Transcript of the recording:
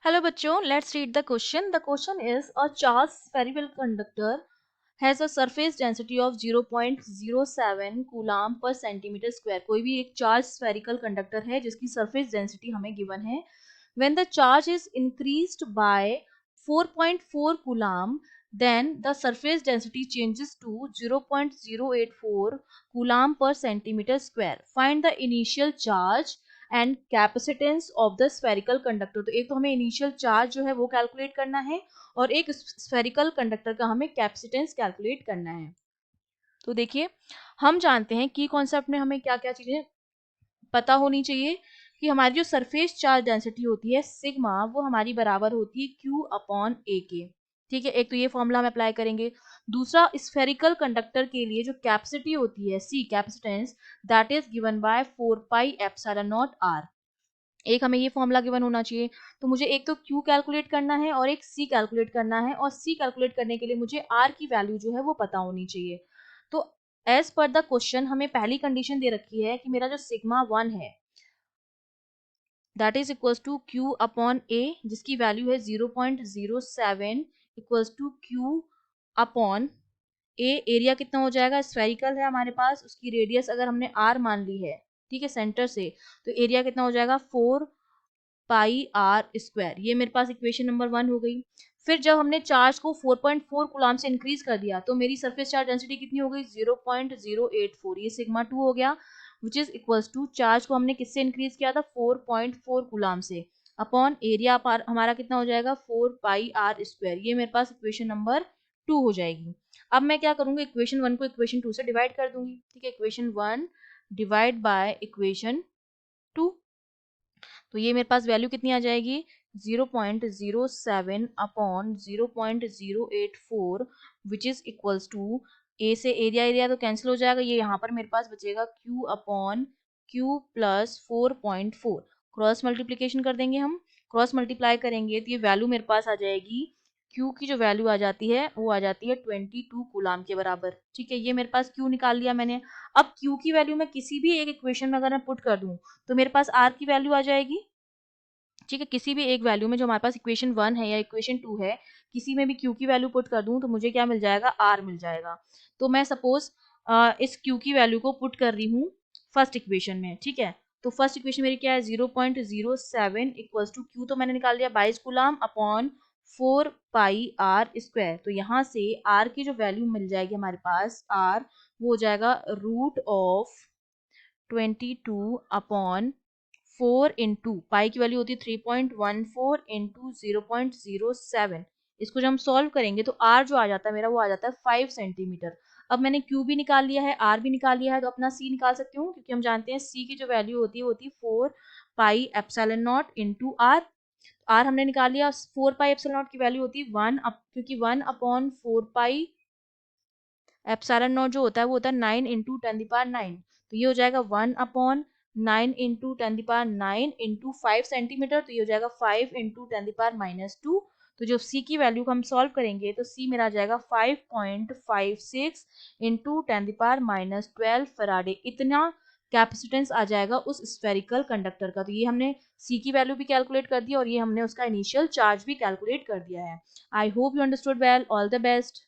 Hello बच्चों, let's read the question. The question is a charged spherical conductor has a surface density of 0.07 coulomb per centimeter square. कोई भी एक charged spherical conductor है जिसकी surface density हमें given है. When the charge is increased by 4.4 coulomb, then the surface density changes to 0.084 coulomb per centimeter square. Find the initial charge and capacitance of the spherical conductor. तो एक तो हमें initial charge जो है वो calculate करना है और एक स्फेरिकल कंडक्टर का हमें कैपेसिटेंस कैलकुलेट करना है. तो देखिए, हम जानते हैं की कॉन्सेप्ट में हमें क्या क्या चीजें पता होनी चाहिए कि हमारी जो सरफेस चार्ज डेंसिटी होती है सिग्मा, वो हमारी बराबर होती है क्यू अपॉन ए के. ठीक है, एक तो ये फॉर्मूला हम अप्लाई करेंगे. दूसरा, स्फेरिकल कंडक्टर के लिए जो कैपेसिटी होती है C capacitance, that is given by 4 pi epsilon naught R. एक हमें ये फॉर्मूला गिवन होना चाहिए. तो मुझे एक तो Q कैलकुलेट करना है और एक C कैलकुलेट करना है, और C कैलकुलेट करने के लिए मुझे R की वैल्यू जो है वो पता होनी चाहिए. तो एज पर द क्वेश्चन हमें पहली कंडीशन दे रखी है कि मेरा जो सिग्मा 1 है that is equals to Q upon A, जिसकी वैल्यू है 0.07 equals to Q upon A. Area कितना हो जाएगा, स्फेरिकल है हमारे पास, उसकी रेडियस अगर हमने R मान ली है, ठीक है, सेंटर से, तो एरिया कितना हो जाएगा 4 पाई आर स्क्वायर. ये मेरे पास इक्वेशन नंबर 1 हो गई. फिर जब हमने चार्ज को 4.4 कूलाम से इंक्रीज कर दिया तो मेरी सरफेस चार्ज डेंसिटी कितनी हो गई 0.084. ये सिग्मा 2 हो गया, which is equals to charge को हमने किससे इंक्रीज किया था 4.4 कूलाम से, अपॉन एरिया हमारा कितना हो जाएगा 4 पाई आर स्क्वायर. ये मेरे पास इक्वेशन नंबर 2 हो जाएगी. अब मैं क्या करूंगी, इक्वेशन 1 को इक्वेशन 2 से डिवाइड कर दूंगी. ठीक है, इक्वेशन 1 डिवाइड बाय इक्वेशन 2. तो ये मेरे पास वैल्यू कितनी आ जाएगी 0.07 upon 0.084 which is equals to A से एरिया एरिया तो कैंसिल हो जाएगा, ये यहाँ पर मेरे पास बचेगा Q upon Q plus 4.4. Cross multiplication कर देंगे हम, क्रॉस मल्टीप्लाई करेंगे तो ये वैल्यू मेरे पास आ जाएगी, Q की जो वैल्यू आ जाती है वो आ जाती है 22 कूलाम के बराबर. ठीक है, ये मेरे पास Q निकाल लिया मैंने. अब Q की वैल्यू मैं किसी भी एक इक्वेशन में अगर मैं पुट कर दूं तो मेरे पास R की वैल्यू आ जाएगी. ठीक है, किसी भी एक वैल्यू में जो हमारे पास इक्वेशन 1 है या इक्वेशन 2 है, किसी में भी Q की वैल्यू पुट कर दूं तो मुझे क्या मिल जाएगा R मिल जाएगा. तो मैं सपोज इस Q की वैल्यू को पुट कर रही हूँ फर्स्ट इक्वेशन में. ठीक है, तो फर्स्ट इक्वेशन मेरी क्या है 0.07 इक्वल्स टू Q तो मैंने निकाल दिया 22 coulomb upon 4 pi R square. तो यहाँ से R की जो वैल्यू मिल जाएगी हमारे पास R, वो हो जाएगा root of 22 upon 4 into pi की वैल्यू होती है 3.14 इंटू 0.07. इसको जब हम सॉल्व करेंगे तो R जो आ जाता है मेरा वो आ जाता है 5 सेंटीमीटर. अब मैंने Q भी निकाल लिया है, R भी निकाल लिया है, तो अपना C निकाल सकती हूँ क्योंकि हम जानते हैं C की जो वैल्यू होती है वो होती है 4 pi epsilon not into R. R हमने निकाल लिया, 4 पाई एप्सिलॉन नॉट की वैल्यू होती है 1 क्योंकि 1 अपॉन 4 पाई एप्सिलॉन नॉट जो होता है वो होता है 9 इंटू 10⁹. तो ये हो जाएगा 1 अपॉन 9 इंटू 10⁹ इंटू 5 सेंटीमीटर. तो ये हो जाएगा 5 इंटू 10⁻². तो जो C की वैल्यू को हम सॉल्व करेंगे तो C मेरा आ जाएगा 5.56 इंटू 10⁻12 फराडे. इतना कैपेसिटेंस आ जाएगा उस स्फेरिकल कंडक्टर का. तो ये हमने C की वैल्यू भी कैलकुलेट कर दी और ये हमने उसका इनिशियल चार्ज भी कैलकुलेट कर दिया है. I hope you understood well. All the best.